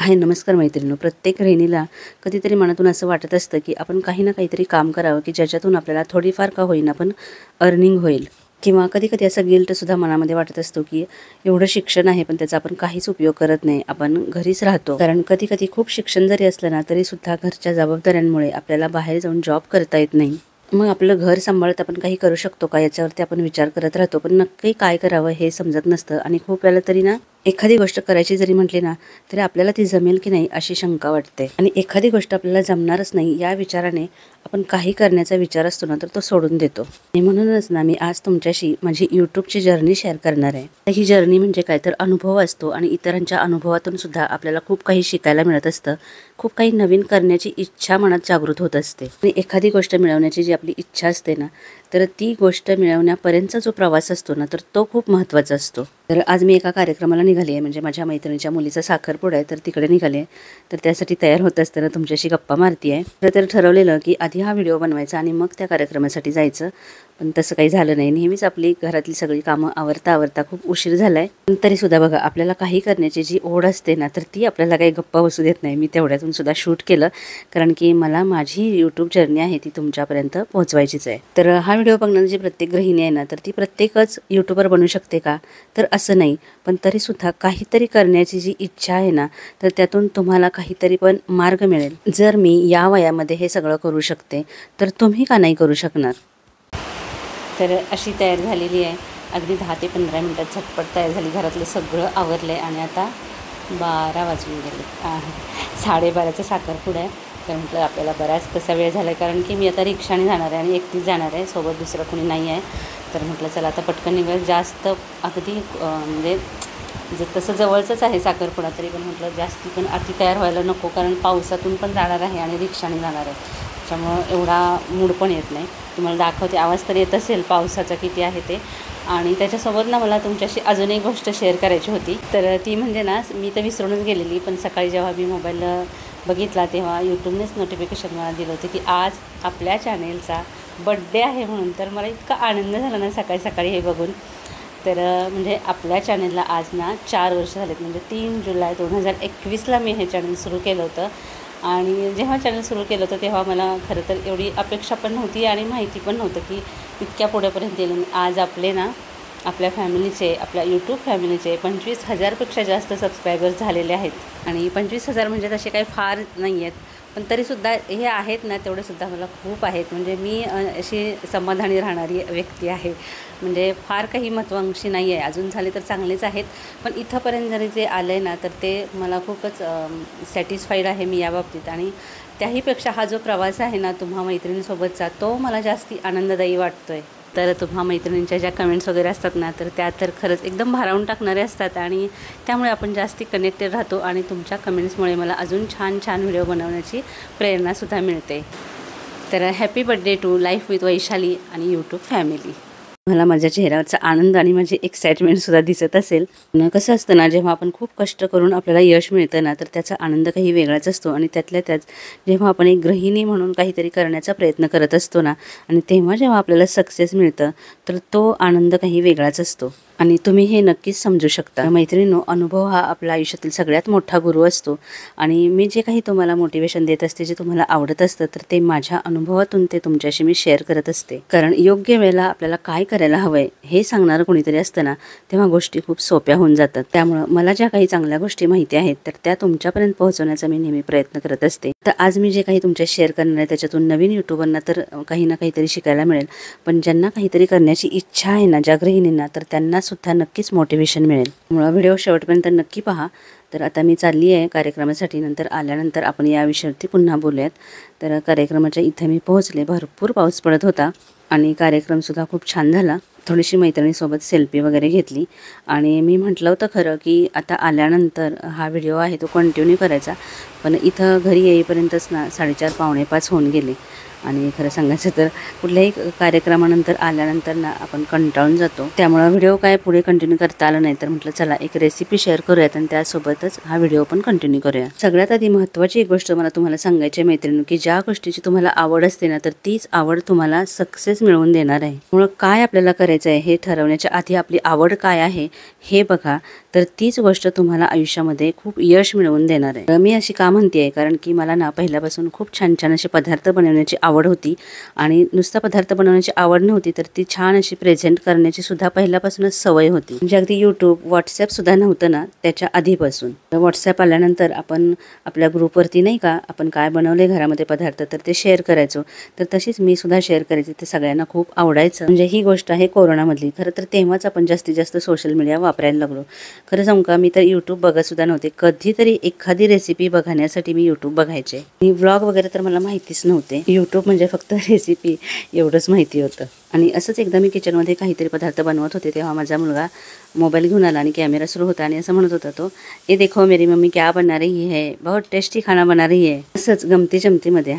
हाय नमस्कार मैत्रिणींनो, प्रत्येक गृहिणीला कधीतरी मनातून असं वाटत असतं की आपण काही ना काहीतरी काम करावं की ज्याच्यातून आपल्याला थोडीफार का होईना पण अर्निंग होईल। किंवा कधी कधी असा गिल्टसुद्धा मनामध्ये वाटत असतो की एवढं शिक्षण आहे पण त्याचा आपण काहीच उपयोग करत नाही, आपण घरीच राहतो। कारण कधी कधी खूप शिक्षण जरी असलं ना तरीसुद्धा घरच्या जबाबदाऱ्यांमुळे आपल्याला बाहेर जाऊन जॉब करता येत नाही। मग आपलं घर सांभाळत आपण काही करू शकतो का याच्यावरती आपण विचार करत राहतो, पण नक्की काय करावं हे समजत नसतं। आणि खूप वेळा तरी ना एखादी गोष्ट करायची जरी म्हटली ना तरी आपल्याला ती जमेल की नाही अशी शंका वाटते। आणि एखादी गोष्ट आपल्याला जमणारच नाही या विचाराने आपण काही करण्याचा विचार असतो ना तर तो सोडून देतो। आणि म्हणूनच ना मी आज तुमच्याशी माझी यूट्यूबची जर्नी शेअर करणार आहे। ही जर्नी म्हणजे काय तर अनुभव असतो आणि इतरांच्या अनुभवातून सुद्धा आपल्याला खूप काही शिकायला मिळत असतं, खूप काही नवीन करण्याची इच्छा मनात जागृत होत असते। आणि एखादी गोष्ट मिळवण्याची जी आपली इच्छा असते ना तर ती गोष्ट मिळवण्यापर्यंतचा जो प्रवास असतो ना तर तो खूप महत्त्वाचा असतो। तर आज मी एका कार्यक्रमाला निघाली आहे, म्हणजे माझ्या मैत्रिणीच्या मुलीचा साखरपुडा आहे, तर तिकडे निघाले आहे। तर त्यासाठी तयार होत असताना तुमच्याशी गप्पा मारती आहे। तर ठरवलेलं की आधी हा व्हिडिओ बनवायचा आणि मग त्या कार्यक्रमासाठी जायचं, पण तसं काही झालं नाही। नेहमीच आपली घरातली सगळी कामं आवरता खूप उशीर झालाय, पण तरीसुद्धा बघा आपल्याला काही करण्याची जी ओढ असते ना तर ती आपल्याला काही गप्पा बसू देत नाही। मी तेवढ्यातून सुद्धा शूट केलं, कारण की मला माझी यूट्यूब जर्नी आहे ती तुमच्यापर्यंत पोहोचवायचीच आहे। तर हा व्हिडिओ बघणारी जी प्रत्येक गृहिणी आहे ना तर ती प्रत्येकच यूट्यूबर बनू शकते का, तर असं नाही, पण तरीसुद्धा काहीतरी करण्याची जी इच्छा आहे ना तर त्यातून तुम्हाला काहीतरी पण मार्ग मिळेल। जर मी या वयामध्ये हे सगळं करू शकते तर तुम्ही का नाही करू शकणार। तर अशी तयार झालेली आहे, अगदी 10 ते 15 मिनिटात झटपट तयार झाली, घरातलं सगळं आवरलं आहे। आणि आता 12 वाजून गेले, 12:30चा साखरपुडा आहे। तर म्हटलं आपल्याला बराच तसा वेळ झाला आहे, कारण की मी आता रिक्षाने जाणार आहे आणि एकटीच जाणार आहे, सोबत दुसरं कोणी नाही आहे। तर म्हटलं चला आता पटकन निघूया, जास्त अगदी म्हणजे तसं जवळचंच आहे साखरपुडा, तरी पण म्हटलं जास्ती पण अति तयार व्हायला नको, कारण पावसातून पण जाणार आहे आणि रिक्षाने जाणार आहे, त्याच्यामुळं एवढा मूड पण येत नाही। तुम्हाला दाखवते, आवाज तर येत असेल पावसाचा किती आहे ते। आणि त्याच्यासोबत ना मला तुमच्याशी अजून एक गोष्ट शेअर करायची होती, तर ती म्हणजे ना मी तर विसरूनच गेलेली, पण सकाळी जेव्हा मी मोबाईल बघितला तेव्हा यूट्यूबनेच नोटिफिकेशन मला दिलं होतं की आज आपल्या चॅनेलचा बड्डे आहे म्हणून। तर मला इतका आनंद झाला ना सकाळी सकाळी हे बघून। तर म्हणजे आपल्या चॅनेलला आज ना 4 वर्ष झालेत, म्हणजे 3 जुलै 2021ला मी हे चॅनल सुरू केलं होतं। आणि जेव्हा चॅनल सुरू केलं होतं तेव्हा मला खरं तर एवढी अपेक्षा पण नव्हती आणि माहिती पण नव्हतं की इतक्या पुढेपर्यंत येईल। आज आपले ना आपल्या फॅमिलीचे, आपल्या यूट्यूब फॅमिलीचे 25,000पेक्षा जास्त सबस्क्रायबर्स झालेले आहेत। आणि 25,000 म्हणजे तसे काही फार नाही आहेत, पण तरीसुद्धा हे आहेत ना तेवढेसुद्धा मला खूप आहेत। म्हणजे मी अशी समाधानी राहणारी व्यक्ती आहे, म्हणजे फार काही महत्त्वाकांक्षी नाही आहे, अजून झाले तर चांगलेच आहेत, पण इथंपर्यंत जरी जे आलं आहे ना तर ते मला खूपच सॅटिस्फाईड आहे मी या बाबतीत। आणि त्याहीपेक्षा हा जो प्रवास आहे ना तुम्हा मैत्रिणींसोबतचा तो मला जास्ती आनंददायी वाटतो आहे। तर तुम्हा मैत्रिणींच्या ज्या कमेंट्स वगैरे असतात ना तर त्या तर खरंच एकदम भारावून टाकणारे असतात, आणि त्यामुळे आपण जास्ती कनेक्टेड राहतो आणि तुमच्या कमेंट्समुळे मला अजून छान छान व्हिडिओ बनवण्याची प्रेरणासुद्धा मिळते। तर happy birthday to life with Vaishali आणि यूट्यूब फॅमिली। मला माझ्या चेहऱ्यावरचा आनंद आणि माझी एक्साइटमेंटसुद्धा दिसत असेल। कसं असतं ना जेव्हा आपण खूप कष्ट करून आपल्याला यश मिळतं ना तर त्याचा आनंद काही वेगळाच असतो। आणि त्यातल्या त्यात जेव्हा आपण एक गृहिणी म्हणून काहीतरी करण्याचा प्रयत्न करत असतो ना आणि तेव्हा जेव्हा आपल्याला सक्सेस मिळतं तर तो आनंद काही वेगळाच असतो। आणि तुम्ही हे नक्कीच समजू शकता। मैत्रिणींनो, अनुभव हा आपल्या आयुष्यातील सगळ्यात मोठा गुरु असतो। आणि मी जे काही तुम्हाला मोटिवेशन देत असते, जे तुम्हाला आवडत असतं, तर ते माझ्या अनुभवातून ते तुमच्याशी मी शेअर करत असते। कारण योग्य वेळेला आपल्याला काय करायला हवंय हे सांगणारं कोणीतरी असतं ना तेव्हा गोष्टी खूप सोप्या होऊन जातात। त्यामुळं मला ज्या काही चांगल्या गोष्टी माहिती आहेत तर त्या तुमच्यापर्यंत पोहोचवण्याचा मी नेहमी प्रयत्न करत असते। तर आज मी जे काही तुमच्या शेअर करणार आहे त्याच्यातून नवीन यूट्यूबरना तर काही ना काहीतरी शिकायला मिळेल, पण ज्यांना काहीतरी करण्याची इच्छा आहे ना ज्या गृहिणींना, तर त्यांना सुद्धा नक्कीच मोटिवेशन मिळेल। त्यामुळे व्हिडिओ शेवटपर्यंत नक्की पहा। तर आता मी चालली आहे कार्यक्रमासाठी, नंतर आल्यानंतर आपण या विषयावरती पुन्हा बोलूयात। तर कार्यक्रमाच्या इथे मी पोहोचले, भरपूर पाऊस पडत होता आणि कार्यक्रमसुद्धा खूप छान झाला। थोडीशी मैत्रिणीसोबत सेल्फी वगैरे घेतली आणि मी म्हटलं होतं खरं की आता आल्यानंतर हा व्हिडिओ आहे तो कंटिन्यू करायचा, पण इथं घरी येईपर्यंतच ना 4:30 पावणे 5 होऊन गेले। आणि खरं सांगायचं तर कुठल्याही कार्यक्रमानंतर आल्यानंतर ना आपण कंटाळून जातो. त्यामुळे व्हिडिओ काय पुढे कंटिन्यू करता आला नाही, तर म्हटलं चला एक रेसिपी शेअर करूयात आणि त्यासोबतच हा व्हिडिओ पण कंटिन्यू करूया. सगळ्यात आधी महत्त्वाची एक गोष्ट मला तुम्हाला सांगायची मैत्रिणी, की ज्या गोष्टीची तुम्हाला आवड असते ना, तर तीच आवड तुम्हाला सक्सेस मिळवून देणार आहे. त्यामुळे काय आपल्याला करायचं आहे हे ठरवण्याच्या आधी आपली आवड काय आहे हे बघा, तर तीच गोष्ट तुम्हाला आयुष्यामध्ये खूप यश मिळवून देणार आहे. मी अशी का म्हणते, कारण की मला ना पहिल्यापासून खूप छान छान असे पदार्थ बनवण्याची आवड होती आणि नुसता पदार्थ बनवण्याची आवड नव्हती, तर ती छान अशी प्रेझेंट करण्याची सुद्धा पहिल्यापासूनच सवय होती. म्हणजे अगदी यूट्यूब, व्हॉट्सॲप सुद्धा नव्हतं ना त्याच्या आधीपासून. व्हॉट्सॲप आल्यानंतर आपण आपल्या ग्रुपवरती नाही का आपण काय बनवले घरामध्ये पदार्थ तर ते शेअर करायचो. तर तशीच मी सुद्धा शेअर करायची, ते सगळ्यांना खूप आवडायचं. म्हणजे ही गोष्ट आहे कोरोनामधली. खरं तर तेव्हाच आपण जास्तीत जास्त सोशल मीडिया वापरायला लागलो. खरं सांगू का, मी तर यूट्यूब बघत सुद्धा नव्हते. कधीतरी एखादी रेसिपी बघण्यासाठी मी यूट्यूब बघायचे. आणि व्लॉग वगैरे तर मला माहितीच नव्हते. यूट्यूब म्हणजे फक्त रेसिपी एवढंच माहिती होतं. आणि असंच एकदा मी किचनमध्ये काहीतरी पदार्थ बनवत होते, तेव्हा माझा मुलगा मोबाईल घेऊन आला आणि कॅमेरा सुरू होता आणि असं म्हणत होता तो, "ये देखो मेरी मम्मी क्या बना रही है, बहुत टेस्टी खाना बना रही है." असंच गमती जमतीमध्ये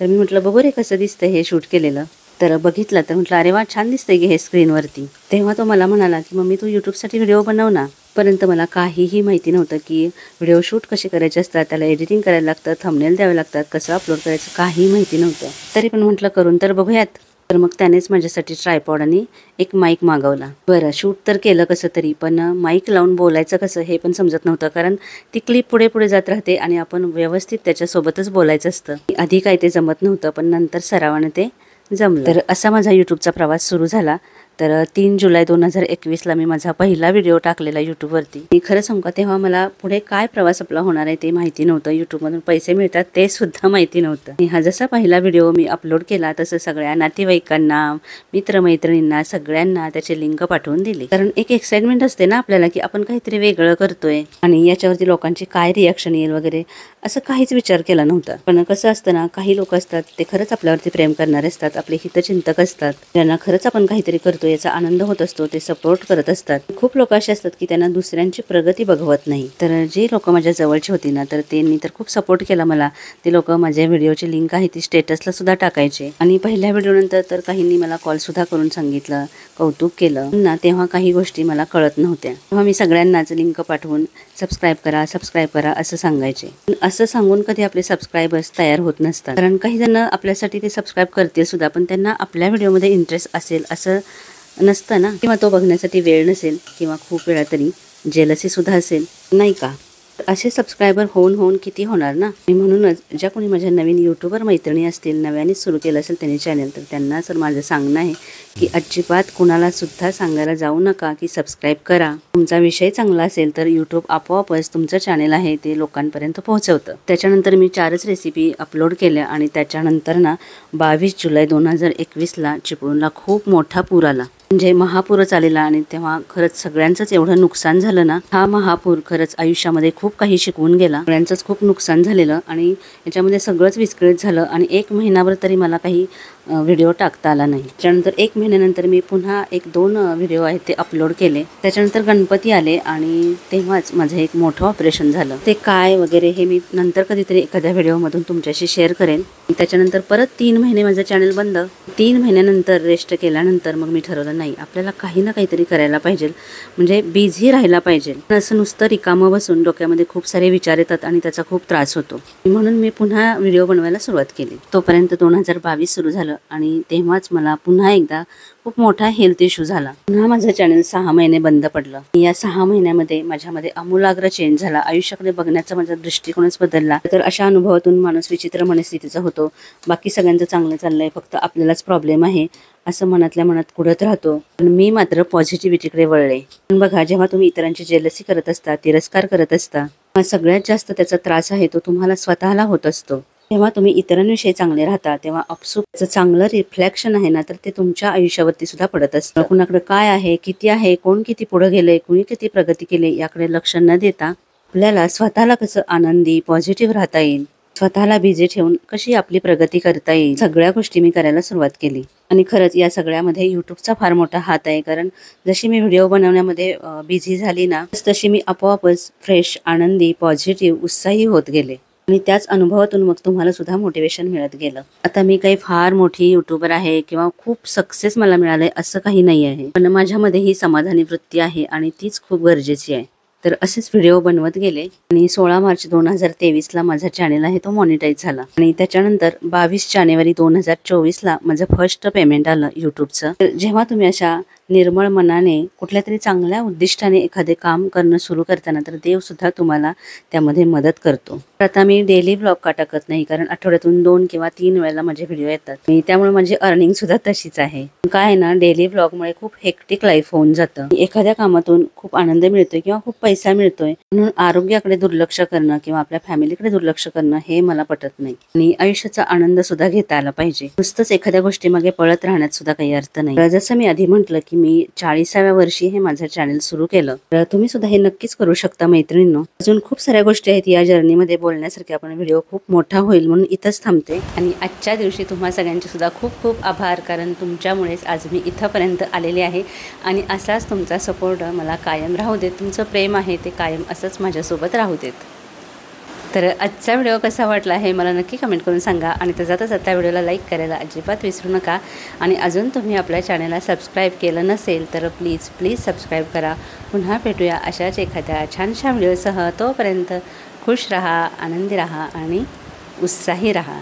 तर मी म्हटलं बघू रे कसं दिसतं हे शूट केलेलं. तर बघितलं तर म्हटलं अरे वा छान दिसतंय की हे स्क्रीनवरती. तेव्हा तो मला म्हणाला की मम्मी तू यूट्यूबसाठी व्हिडिओ बनव ना. पर्यंत मला काहीही माहिती नव्हतं की व्हिडिओ शूट कसे करायचे असतात, त्याला एडिटिंग करायला लागतं, थंबनेल द्यावे लागतात, कसं अपलोड करायचं काही माहिती नव्हतं. तरी पण म्हटलं करून तर बघूयात. तर मग त्यानेच माझ्यासाठी ट्रायपॉड आणि एक माईक मागवला. बरं शूट तर केलं कसं तरी, पण माईक लावून बोलायचं कसं हे पण समजत नव्हतं, कारण ती क्लिप पुढे पुढे जात राहते आणि आपण व्यवस्थित त्याच्यासोबतच बोलायचं असतं. आधी काही ते जमत नव्हतं, पण नंतर सरावाने ते जमलं. तर असा माझा यूट्यूबचा प्रवास सुरू झाला. तर 3 जुलै 2021ला मी माझा पहिला व्हिडिओ टाकलेला यूट्यूबवरती. मी खरं सांगू का, तेव्हा मला पुढे काय प्रवास आपला होणार आहे ते माहिती नव्हतं. यूट्यूबमधून पैसे मिळतात ते सुद्धा माहिती नव्हतं. आणि हा जसा पहिला व्हिडिओ मी अपलोड केला तसं सगळ्या नातेवाईकांना, मित्रमैत्रिणींना सगळ्यांना त्याची लिंक पाठवून दिली. कारण एक एक्साइटमेंट असते ना आपल्याला की आपण काहीतरी वेगळं करतोय आणि याच्यावरती लोकांची काय रिॲक्शन येईल वगैरे असं काहीच विचार केला नव्हता. पण कसं असतं ना, काही लोक असतात ते खरंच आपल्यावरती प्रेम करणारे असतात, आपले हितचिंतक असतात, ज्यांना खरंच आपण काहीतरी करतो याचा आनंद होत असतो, ते सपोर्ट करत असतात. खूप लोक असे असतात की त्यांना दुसऱ्यांची प्रगती बघवत नाही. तर जे लोक माझ्या जवळची होती ना, तर त्यांनी तर खूप सपोर्ट केला मला. ते लोक माझ्या व्हिडिओची लिंक आहे ती स्टेटसला सुद्धा टाकायचे आणि पहिल्या व्हिडिओनंतर तर काहींनी मला कॉल सुद्धा करून सांगितलं, कौतुक केलं ना. तेव्हा काही गोष्टी मला कळत नव्हत्या, तेव्हा मी सगळ्यांनाच लिंक पाठवून सबस्क्राईब करा असं सांगायचे. असं सांगून कधी आपले सबस्क्रायबर्स तयार होत नसतात, कारण काही जण आपल्यासाठी ते सबस्क्राईब करतील सुद्धा, पण त्यांना आपल्या व्हिडिओमध्ये इंटरेस्ट असेल असं नसतं ना, किंवा तो बघण्यासाठी वेळ नसेल, किंवा खूप वेळा तरी जेलसी सुद्धा असेल नाही का. असे सबस्क्रायबर होऊन किती होणार ना. म्हणूनच ज्या कोणी माझ्या नवीन यूट्यूबर मैत्रिणी असतील, नव्यानेच सुरू केलं असेल त्यांनी चॅनल, तर त्यांना सर माझं सांगणं आहे की अजिबात कुणाला सुद्धा सांगायला जाऊ नका की सबस्क्राईब करा. तुमचा विषय चांगला असेल तर यूट्यूब आपोआपच तुमचं चॅनल आहे ते लोकांपर्यंत पोहोचवतं. त्याच्यानंतर मी 4च रेसिपी अपलोड केल्या आणि त्याच्यानंतर ना 22 जुलै 2021ला चिपळूणला खूप मोठा पूर आला. म्हणजे महापूरच आलेला आणि तेव्हा खरंच सगळ्यांचंच एवढं नुकसान झालं ना. हा महापूर खरंच आयुष्यामध्ये खूप काही शिकवून गेला. सगळ्यांचंच खूप नुकसान झालेलं आणि याच्यामध्ये सगळंच विस्कळीत झालं आणि 1 महिनाभर तरी मला काही व्हिडिओ टाकता आला नाही. त्याच्यानंतर 1 महिन्यानंतर मी पुन्हा 1-2 व्हिडिओ आहेत ते अपलोड केले. त्याच्यानंतर गणपती आले आणि तेव्हाच माझं एक मोठं ऑपरेशन झालं. ते काय वगैरे हे मी नंतर कधीतरी एखाद्या व्हिडिओमधून तुमच्याशी शेअर करेन. त्याच्यानंतर परत 3 महिने माझं चॅनल बंद. 3 महिन्यानंतर रेस्ट केल्यानंतर मग मी ठरवलं नाही, आपल्याला काही ना काहीतरी करायला पाहिजे, म्हणजे बिझी राहायला पाहिजे. असं नुसतं रिकामं बसून डोक्यामध्ये खूप सारे विचार येतात आणि त्याचा खूप त्रास होतो. म्हणून मी पुन्हा व्हिडिओ बनवायला सुरुवात केली. तोपर्यंत 2022 सुरू झालं आणि तेव्हाच मला पुन्हा एकदा खूप मोठा हेल्थ इश्यू झाला. पुन्हा माझं चॅनल 6 महिने बंद पडलं. या 6 महिन्यामध्ये माझ्यामध्ये आमूलाग्र चेंज झाला. आयुष्याकडे बघण्याचा माझा दृष्टिकोनच बदलला. तर अशा अनुभवातून माणूस विचित्र मनस्थितीचा होतो. बाकी सगळ्यांचं चांगलं चाललंय, फक्त आपल्यालाच प्रॉब्लेम आहे असं मनातल्या मनात कुढत राहतो. पण मी मात्र पॉझिटिव्हिटीकडे वळले. पण बघा, जेव्हा तुम्ही इतरांची जेलसी करत असता, तिरस्कार करत असता, सगळ्यात जास्त त्याचा त्रास आहे तो तुम्हाला स्वतःला होत असतो. तेव्हा तुम्ही इतरांविषयी चांगले राहता, तेव्हा आपसूक चांगलं रिफ्लेक्शन आहे ना, तर ते तुमच्या आयुष्यावरती सुद्धा पडत असतं. कुणाकडे काय आहे, किती आहे, कोण किती पुढे गेले, कुणी किती प्रगती केली याकडे लक्ष न देता आपल्याला स्वतःला कसं आनंदी पॉझिटिव्ह राहता येईल, स्वतःला बिझी ठेवून कशी आपली प्रगती करता येईल, सगळ्या गोष्टी मी करायला सुरुवात केली. आणि खरंच या सगळ्यामध्ये यूट्यूबचा फार मोठा हात आहे, कारण जशी मी व्हिडिओ बनवण्यामध्ये बिझी झाली ना, तशी मी आपोआपच फ्रेश, आनंदी, पॉझिटिव्ह, उत्साही होत गेले. आणि त्याच अनुभवातून मग तुम्हाला सुद्धा मोटिवेशन मिळत गेलं. आता मी काही फार मोठी यूट्यूबर आहे किंवा खूप सक्सेस मला मिळालंय असं काही नाही आहे, पण माझ्यामध्ये ही समाधानी वृत्ती आहे आणि तीच खूप गरजेची आहे. तर असेच व्हिडिओ बनवत गेले आणि 16 मार्च 2023ला माझा चॅनेल आहे तो मॉनिटाईज झाला आणि त्याच्यानंतर 22 जानेवारी 2024ला माझं फर्स्ट पेमेंट आलं यूट्यूबचं. तर जेव्हा तुम्ही अशा निर्मळ मनाने कुठल्या तरी चांगल्या उद्दिष्टाने एखादे काम करणं सुरू करताना तर देव सुद्धा तुम्हाला त्यामध्ये मदत करतो. तर आता मी डेली व्लॉग का टाकत नाही, कारण आठवड्यातून 2 किंवा 3 वेळेला माझे व्हिडिओ येतात आणि त्यामुळे माझी अर्निंग सुद्धा तशीच आहे. काय आहे ना, डेली व्लॉगमुळे खूप हेक्टिक लाईफ होऊन जातं. एखाद्या कामातून खूप आनंद मिळतोय किंवा खूप पैसा मिळतोय म्हणून आरोग्याकडे दुर्लक्ष करणं किंवा आपल्या फॅमिलीकडे दुर्लक्ष करणं हे मला पटत नाही. आणि आयुष्याचा आनंद सुद्धा घेता आला पाहिजे. नुसतंच एखाद्या गोष्टीमागे पळत राहण्यात सुद्धा काही अर्थ नाही. जसं मी आधी म्हटलं की मी 40व्या वर्षी हे माझं चॅनल सुरू केलं, तर तुम्ही सुद्धा हे नक्कीच करू शकता मैत्रिणींनो. अजून खूप साऱ्या गोष्टी आहेत या जर्नीमध्ये बोलण्यासारख्या, पण व्हिडिओ खूप मोठा होईल म्हणून इथंच थांबते. आणि आजच्या दिवशी तुम्हा सगळ्यांचे सुद्धा खूप खूप आभार, कारण तुमच्यामुळेच आज मी इथंपर्यंत आलेले आहे आणि असाच तुमचा सपोर्ट मला कायम राहू देत. तुमचं प्रेम आहे ते कायम असंच माझ्यासोबत राहू देत. तर आजचा व्हिडिओ कसा वाटला हे मला नक्की कमेंट करून सांगा आणि त्याच्यातच आता व्हिडिओला लाईक करायला अजिबात विसरू नका. आणि अजून तुम्ही आपल्या चॅनलला सबस्क्राईब केलं नसेल तर प्लीज सबस्क्राईब करा. पुन्हा भेटूया अशाच एखाद्या छानशा व्हिडिओसह. तोपर्यंत खुश रहा, आनंदी रहा आणि उत्साही रहा.